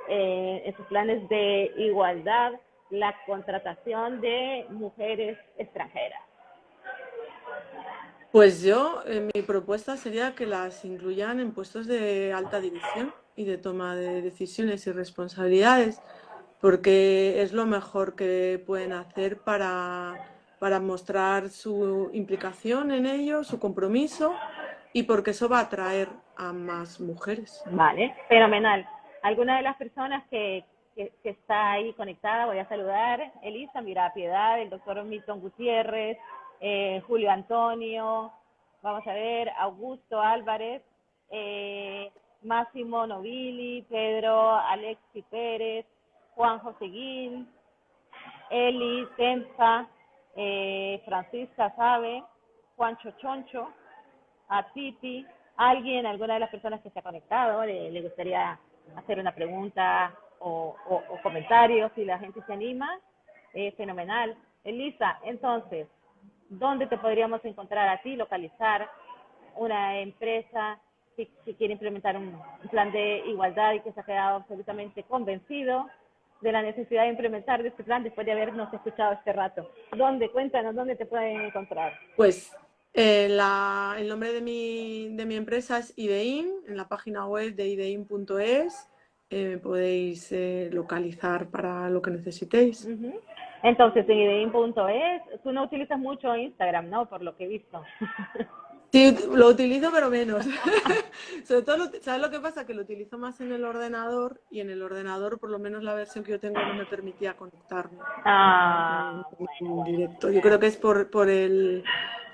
en sus planes de igualdad la contratación de mujeres extranjeras? Pues yo, mi propuesta sería que las incluyan en puestos de alta dirección y de toma de decisiones y responsabilidades, porque es lo mejor que pueden hacer para mostrar su implicación en ello, su compromiso, y porque eso va a atraer a más mujeres. Vale, fenomenal. ¿Alguna de las personas que está ahí conectada? Voy a saludar. Elisa, mira, Piedad, el doctor Milton Gutiérrez, Julio Antonio, vamos a ver, Augusto Álvarez, Máximo Novilli, Pedro Alexi Pérez, Juan Joseguín, Eli Tenza, Francisca Sabe, Juancho Choncho, a Titi, alguna de las personas que se ha conectado, le gustaría hacer una pregunta o comentario, si la gente se anima, fenomenal. Elisa, entonces, ¿dónde te podríamos encontrar a ti, localizar una empresa si quiere implementar un plan de igualdad y que se ha quedado absolutamente convencido de la necesidad de implementar este plan después de habernos escuchado este rato? Cuéntanos, ¿dónde te pueden encontrar? Pues el nombre de mi empresa es IDEIN, en la página web de idein.es podéis localizar para lo que necesitéis. Entonces, en idein.es, tú no utilizas mucho Instagram, ¿no? Por lo que he visto. Sí, lo utilizo pero menos. Sobre todo, ¿sabes lo que pasa? Que lo utilizo más en el ordenador y en el ordenador, por lo menos la versión que yo tengo, no me permitía conectarme Ah, bueno, en bueno. directo. Yo creo que es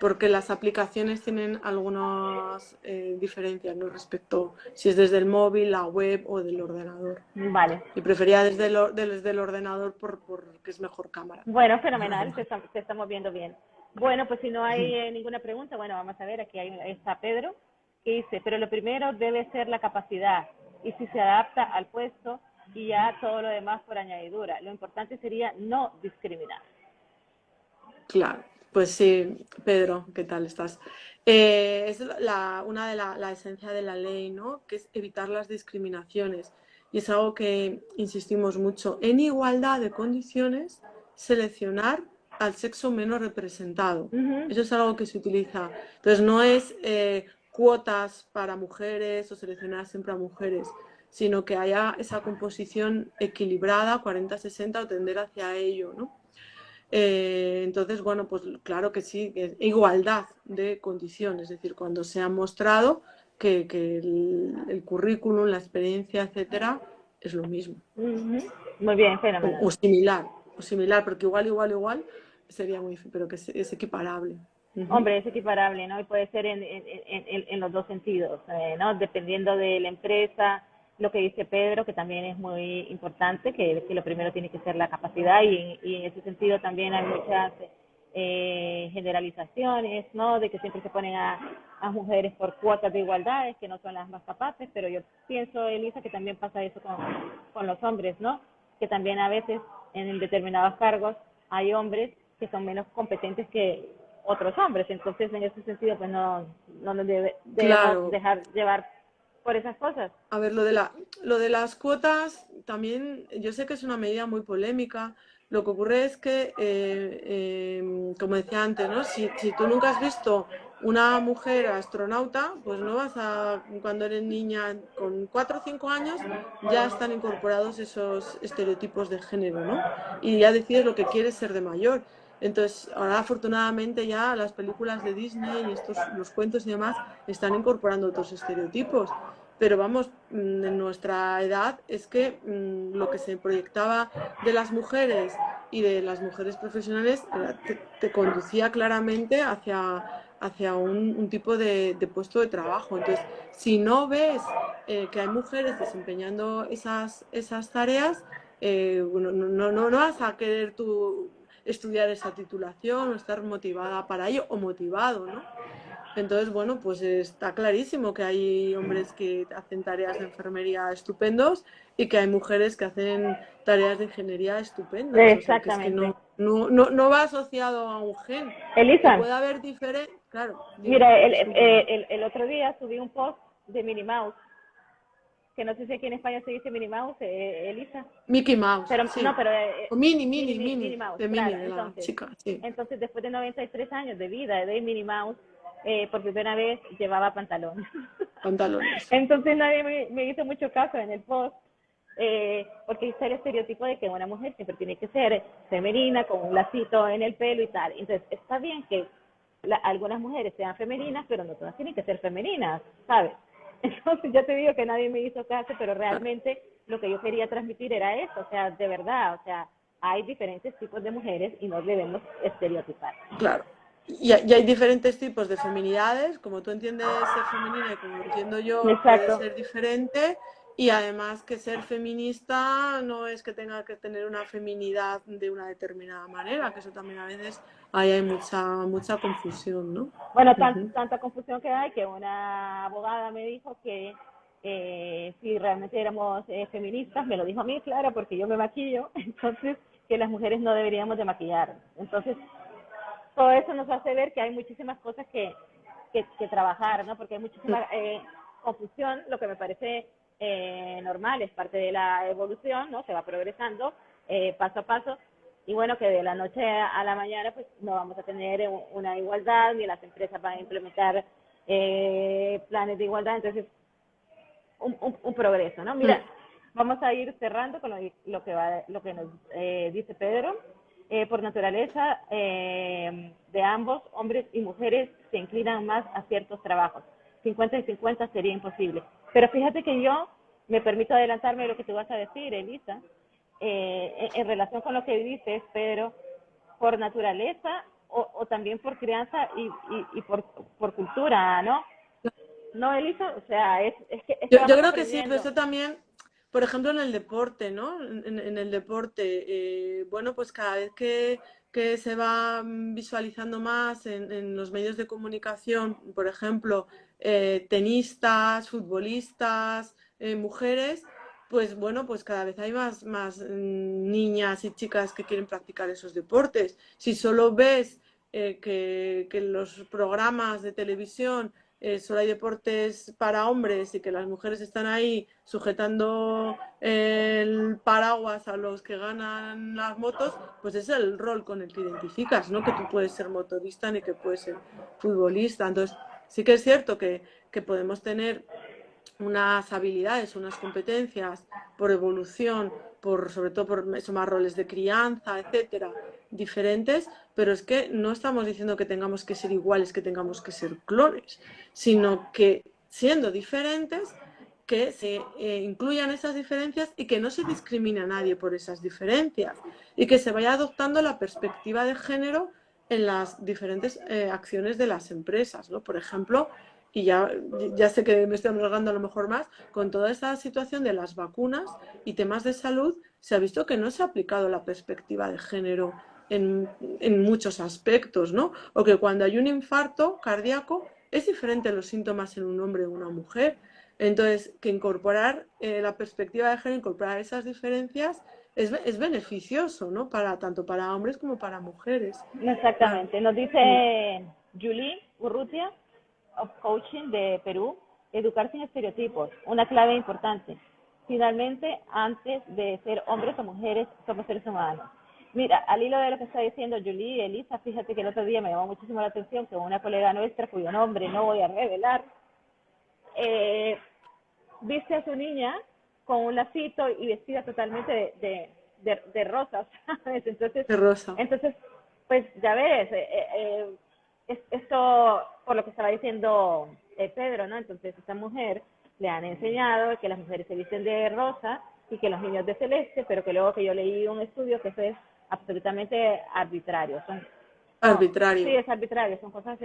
porque las aplicaciones tienen algunas diferencias, ¿no? Respecto si es desde el móvil, la web o del ordenador. Vale. Y prefería desde el ordenador porque es mejor cámara. Bueno, fenomenal, te estamos viendo bien. Bueno, pues si no hay ninguna pregunta, bueno, vamos a ver, aquí está Pedro, que dice, pero lo primero debe ser la capacidad y si se adapta al puesto y ya todo lo demás por añadidura. Lo importante sería no discriminar. Claro, pues sí, Pedro, ¿qué tal estás? Es una de la esencia de la ley, ¿no? Que es evitar las discriminaciones. Y es algo que insistimos mucho. En igualdad de condiciones, seleccionar al sexo menos representado. Ujú. Eso es algo que se utiliza. Entonces, no es cuotas para mujeres o seleccionar siempre a mujeres, sino que haya esa composición equilibrada, 40-60, o tender hacia ello, ¿no? Entonces, bueno, pues claro que sí, que igualdad de condiciones, es decir, cuando se ha mostrado que el currículum, la experiencia, etcétera, es lo mismo, Ujú. Muy bien, o, fenomenal. o similar, porque igual sería muy, pero que es equiparable. Ujú. Hombre, es equiparable, ¿no? Y puede ser en los dos sentidos, ¿no? Dependiendo de la empresa, lo que dice Pedro, que también es muy importante, que lo primero tiene que ser la capacidad y en ese sentido también hay muchas generalizaciones, ¿no? De que siempre se ponen a mujeres por cuotas de igualdades, que no son las más capaces, pero yo pienso, Elisa, que también pasa eso con los hombres, ¿no? Que también a veces en determinados cargos hay hombres que son menos competentes que otros hombres. Entonces, en ese sentido, pues no nos debemos Claro, dejar llevar por esas cosas. a ver, lo de las cuotas también, yo sé que es una medida muy polémica. Lo que ocurre es que, como decía antes, ¿no? Si tú nunca has visto una mujer astronauta, pues no vas a, cuando eres niña, con 4 o 5 años, ya están incorporados esos estereotipos de género, ¿no? Y ya decides lo que quieres ser de mayor. Entonces, ahora afortunadamente ya las películas de Disney y los cuentos y demás, están incorporando otros estereotipos. Pero vamos, en nuestra edad es que lo que se proyectaba de las mujeres y de las mujeres profesionales te conducía claramente hacia un tipo de puesto de trabajo. Entonces, si no ves que hay mujeres desempeñando esas tareas, no vas a querer tú estudiar esa titulación o estar motivada para ello o motivado, ¿no? Entonces, bueno, pues está clarísimo que hay hombres que hacen tareas de enfermería estupendos y que hay mujeres que hacen tareas de ingeniería estupendas. O sea, que es que Exactamente. no va asociado a un gen. Que Elisa, pueda haber diferente. Claro, dime, mira, discúlpame. el otro día subí un post de Minnie Mouse, que no sé si aquí en España se dice Minnie Mouse, Elisa, Mickey Mouse, pero no, sí. pero O Mini, Minnie Mouse, de claro. Mini, de la chica, sí. Entonces después de 93 años de vida de Minnie Mouse, por primera vez llevaba pantalón. Pantalones. Entonces nadie me hizo mucho caso en el post, porque está el estereotipo de que una mujer siempre tiene que ser femenina, con un lacito en el pelo y tal. Entonces está bien que algunas mujeres sean femeninas, pero no todas tienen que ser femeninas, ¿sabes? Entonces yo te digo que nadie me hizo caso, pero Claro. realmente lo que yo quería transmitir era eso, o sea, de verdad, o sea, hay diferentes tipos de mujeres y no debemos estereotipar. Claro. Y hay diferentes tipos de feminidades, como tú entiendes ser femenina y como entiendo yo puede Exacto. ser diferente, y además que ser feminista no es que tenga que tener una feminidad de una determinada manera, que eso también a veces ahí hay mucha confusión, ¿no? Bueno, Ujú. tanta confusión que hay que una abogada me dijo que si realmente éramos feministas, me lo dijo a mí, claro, porque yo me maquillo, entonces que las mujeres no deberíamos de maquillar. Entonces, todo eso nos hace ver que hay muchísimas cosas que trabajar, ¿no? Porque hay muchísima confusión, lo que me parece normal, es parte de la evolución, ¿no? Se va progresando paso a paso, y bueno, que de la noche a la mañana pues no vamos a tener una igualdad, ni las empresas van a implementar planes de igualdad, entonces un progreso, ¿no? Mira, vamos a ir cerrando con lo que nos dice Pedro. por naturaleza de ambos, hombres y mujeres se inclinan más a ciertos trabajos. 50 y 50 sería imposible. Pero fíjate que yo me permito adelantarme de lo que tú vas a decir, Elisa, en relación con lo que dices, pero por naturaleza o también por crianza y por cultura, ¿no? No, Elisa, o sea, es que Yo vamos creo que sí, pero aprendiendo. eso también, por ejemplo, en el deporte, ¿no? En el deporte, bueno, pues cada vez que se va visualizando más en los medios de comunicación, por ejemplo, tenistas, futbolistas, mujeres, pues bueno, pues cada vez hay más niñas y chicas que quieren practicar esos deportes. Si solo ves que los programas de televisión solo hay deportes para hombres y que las mujeres están ahí sujetando el paraguas a los que ganan las motos, pues es el rol con el que identificas, no que tú puedes ser motorista ni que puedes ser futbolista. Entonces, sí que es cierto que podemos tener unas habilidades, unas competencias por evolución, sobre todo por eso, más roles de crianza, etcétera, diferentes, pero es que no estamos diciendo que tengamos que ser iguales, que tengamos que ser clones, sino que siendo diferentes, que se incluyan esas diferencias y que no se discrimine a nadie por esas diferencias y que se vaya adoptando la perspectiva de género en las diferentes acciones de las empresas, ¿no? Por ejemplo, y ya sé que me estoy alargando a lo mejor más, con toda esta situación de las vacunas y temas de salud, se ha visto que no se ha aplicado la perspectiva de género en muchos aspectos, ¿no? O que cuando hay un infarto cardíaco es diferente los síntomas en un hombre o una mujer. Entonces, que incorporar la perspectiva de género, incorporar esas diferencias es beneficioso, ¿no? Tanto para hombres como para mujeres. Claro. Exactamente. Nos dice Julie Urrutia, of Coaching de Perú, educar sin estereotipos, una clave importante. Finalmente, antes de ser hombres o mujeres, somos seres humanos. Mira, al hilo de lo que está diciendo Julie y Elisa, fíjate que el otro día me llamó muchísimo la atención que una colega nuestra, cuyo nombre no voy a revelar, eh, viste a su niña con un lacito y vestida totalmente de rosas, ¿sabes? De rosa. Entonces, pues ya ves, esto por lo que estaba diciendo Pedro, ¿no? Entonces, esta mujer le han enseñado que las mujeres se visten de rosa y que los niños de celeste, pero que luego que yo leí un estudio que eso es absolutamente arbitrario. Sí, Arbitrario. es arbitrario, son cosas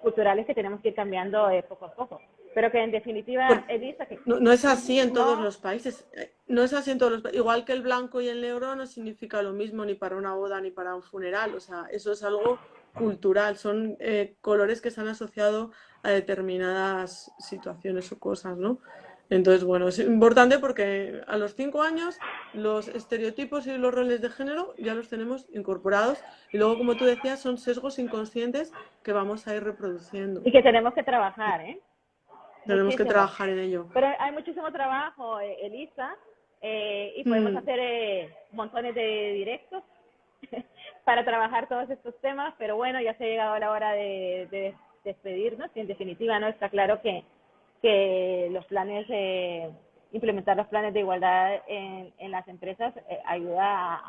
culturales que tenemos que ir cambiando poco a poco. Pero que en definitiva, Porque Elisa, que no es así en todos no, los países. No es así en todos los países. Igual que el blanco y el negro no significa lo mismo ni para una boda ni para un funeral. O sea, eso es algo cultural. Son colores que se han asociado a determinadas situaciones o cosas, ¿no? Entonces, bueno, es importante porque a los 5 años los estereotipos y los roles de género ya los tenemos incorporados y luego, como tú decías, son sesgos inconscientes que vamos a ir reproduciendo. y que tenemos que trabajar, ¿eh? Tenemos que Muchísimo. trabajar en ello. Pero hay muchísimo trabajo, Elisa, y podemos hacer montones de directos para trabajar todos estos temas, pero bueno, ya se ha llegado la hora de despedirnos y en definitiva no está claro que los planes, implementar los planes de igualdad en las empresas ayuda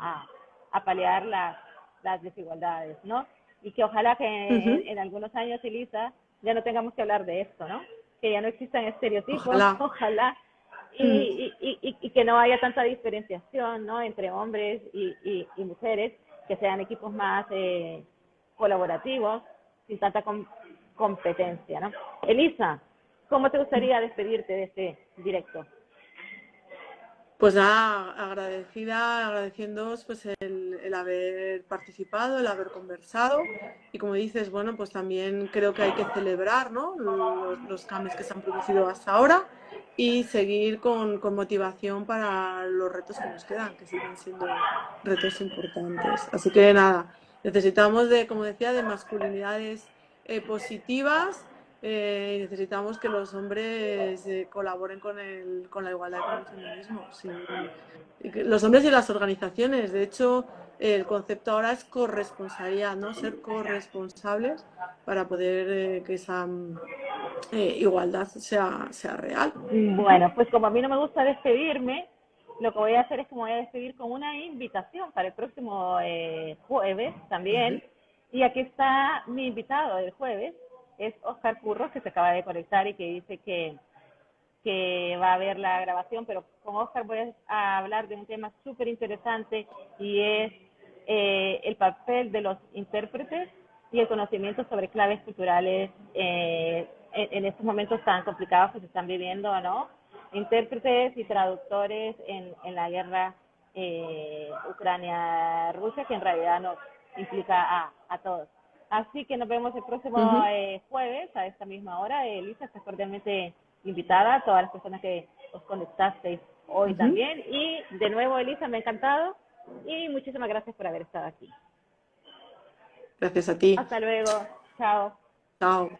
a paliar las desigualdades, ¿no? Y que ojalá que Ujú. en algunos años, Elisa, ya no tengamos que hablar de esto, ¿no? Que ya no existan estereotipos, Ojalá. ojalá, Mm. y que no haya tanta diferenciación, ¿no? Entre hombres y mujeres, que sean equipos más colaborativos, sin tanta competencia, ¿no? Elisa, ¿cómo te gustaría despedirte de este directo? Pues nada, agradecida, agradeciéndoos pues el haber participado, el haber conversado y como dices, bueno, pues también creo que hay que celebrar, ¿no? Los cambios que se han producido hasta ahora y seguir con motivación para los retos que nos quedan, que siguen siendo retos importantes. Así que nada, necesitamos como decía, de masculinidades positivas. Necesitamos que los hombres colaboren con la igualdad y con el feminismo. Sí. Los hombres y las organizaciones. De hecho, el concepto ahora es corresponsabilidad, ¿no? Ser corresponsables para poder que esa igualdad sea real. Bueno, pues como a mí no me gusta despedirme, lo que voy a hacer es que me voy a despedir con una invitación para el próximo jueves también. Y aquí está mi invitado del jueves, es Oscar Curros, que se acaba de conectar y que dice que va a ver la grabación, pero con Oscar voy a hablar de un tema súper interesante y es el papel de los intérpretes y el conocimiento sobre claves culturales en estos momentos tan complicados que se están viviendo, ¿no? Intérpretes y traductores en la guerra Ucrania-Rusia, que en realidad nos implica a todos. Así que nos vemos el próximo jueves a esta misma hora. Elisa, estás cordialmente invitada, a todas las personas que os conectasteis hoy también. Y de nuevo, Elisa, me ha encantado y muchísimas gracias por haber estado aquí. Gracias a ti. Hasta luego. Chao. Chao.